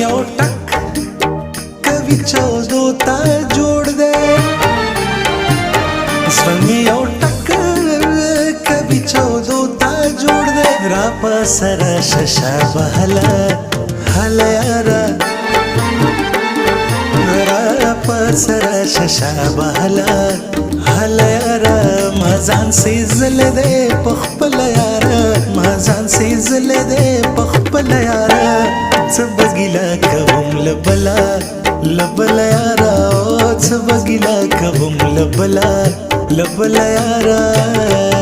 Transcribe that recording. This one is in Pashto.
او ټک کوي چودو ته جوړ دی زړه او ټک کوي چودو ته جوړ دی را په سره ششه بهله هله یاره را په سره ششه بهله هله یاره ما ځان سیزلی دی په خپله یاره ما ځان سیزلی دی په خپله یاره څه به ګیله کوم له بله یاره څه به ګیله کوم له بله یاره